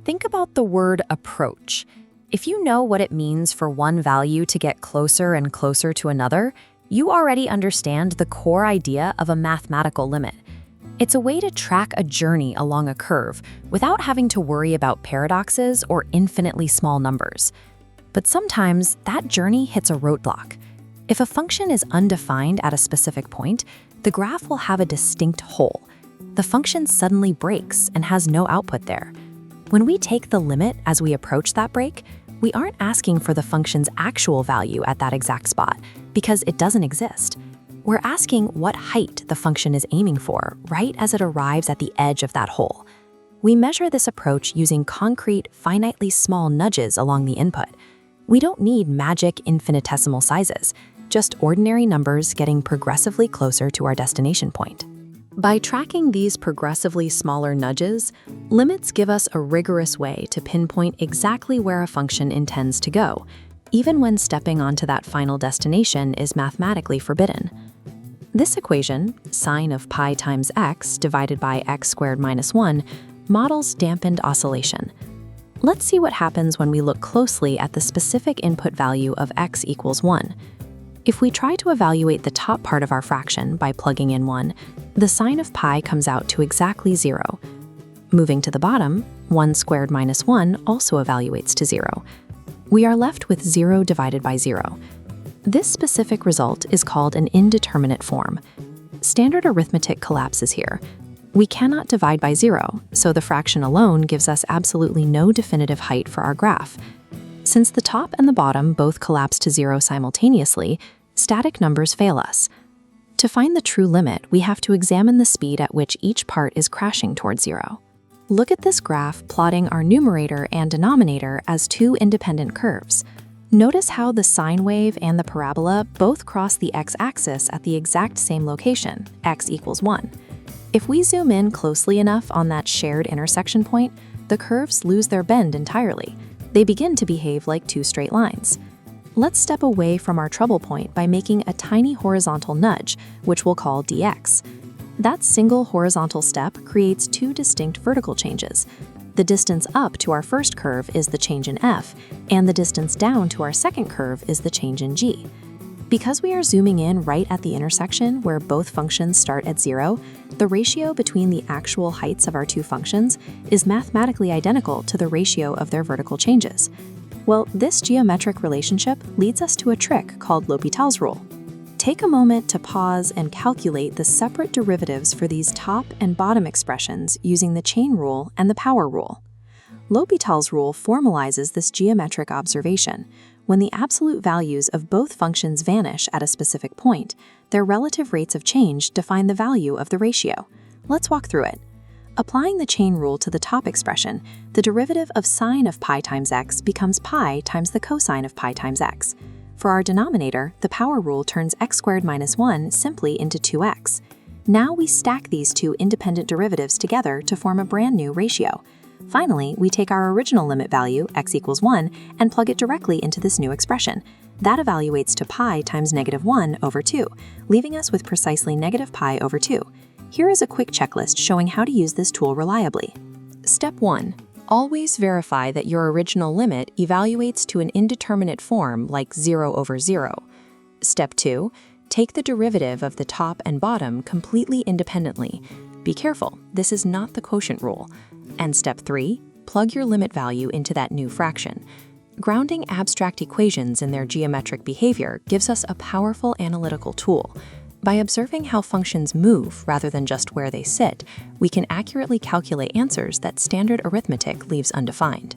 Think about the word approach. If you know what it means for one value to get closer and closer to another, you already understand the core idea of a mathematical limit. It's a way to track a journey along a curve without having to worry about paradoxes or infinitely small numbers. But sometimes that journey hits a roadblock. If a function is undefined at a specific point, the graph will have a distinct hole. The function suddenly breaks and has no output there. When we take the limit as we approach that break, we aren't asking for the function's actual value at that exact spot, because it doesn't exist. We're asking what height the function is aiming for right as it arrives at the edge of that hole. We measure this approach using concrete, finitely small nudges along the input. We don't need magic infinitesimal sizes, just ordinary numbers getting progressively closer to our destination point. By tracking these progressively smaller nudges, limits give us a rigorous way to pinpoint exactly where a function intends to go, even when stepping onto that final destination is mathematically forbidden. This equation, sine of pi times x divided by x squared minus 1, models dampened oscillation. Let's see what happens when we look closely at the specific input value of x equals 1. If we try to evaluate the top part of our fraction by plugging in 1, the sine of pi comes out to exactly 0. Moving to the bottom, 1 squared minus 1 also evaluates to 0. We are left with 0 divided by 0. This specific result is called an indeterminate form. Standard arithmetic collapses here. We cannot divide by 0, so the fraction alone gives us absolutely no definitive height for our graph. Since the top and the bottom both collapse to 0 simultaneously, static numbers fail us. To find the true limit, we have to examine the speed at which each part is crashing towards 0. Look at this graph plotting our numerator and denominator as two independent curves. Notice how the sine wave and the parabola both cross the x-axis at the exact same location, x equals 1. If we zoom in closely enough on that shared intersection point, the curves lose their bend entirely. They begin to behave like two straight lines. Let's step away from our trouble point by making a tiny horizontal nudge, which we'll call dx. That single horizontal step creates two distinct vertical changes. The distance up to our first curve is the change in f, and the distance down to our second curve is the change in g. Because we are zooming in right at the intersection where both functions start at 0, the ratio between the actual heights of our two functions is mathematically identical to the ratio of their vertical changes. Well, this geometric relationship leads us to a trick called L'Hopital's rule. Take a moment to pause and calculate the separate derivatives for these top and bottom expressions using the chain rule and the power rule. L'Hopital's rule formalizes this geometric observation. When the absolute values of both functions vanish at a specific point, their relative rates of change define the value of the ratio. Let's walk through it. Applying the chain rule to the top expression, the derivative of sine of pi times x becomes pi times the cosine of pi times x. For our denominator, the power rule turns x squared minus 1 simply into 2x. Now we stack these two independent derivatives together to form a brand new ratio. Finally, we take our original limit value, x equals 1, and plug it directly into this new expression. That evaluates to pi times negative 1 over 2, leaving us with precisely negative pi over 2. Here is a quick checklist showing how to use this tool reliably. Step 1. Always verify that your original limit evaluates to an indeterminate form like 0 over 0. Step 2. Take the derivative of the top and bottom completely independently. Be careful, this is not the quotient rule. And step 3, plug your limit value into that new fraction. Grounding abstract equations in their geometric behavior gives us a powerful analytical tool. By observing how functions move rather than just where they sit, we can accurately calculate answers that standard arithmetic leaves undefined.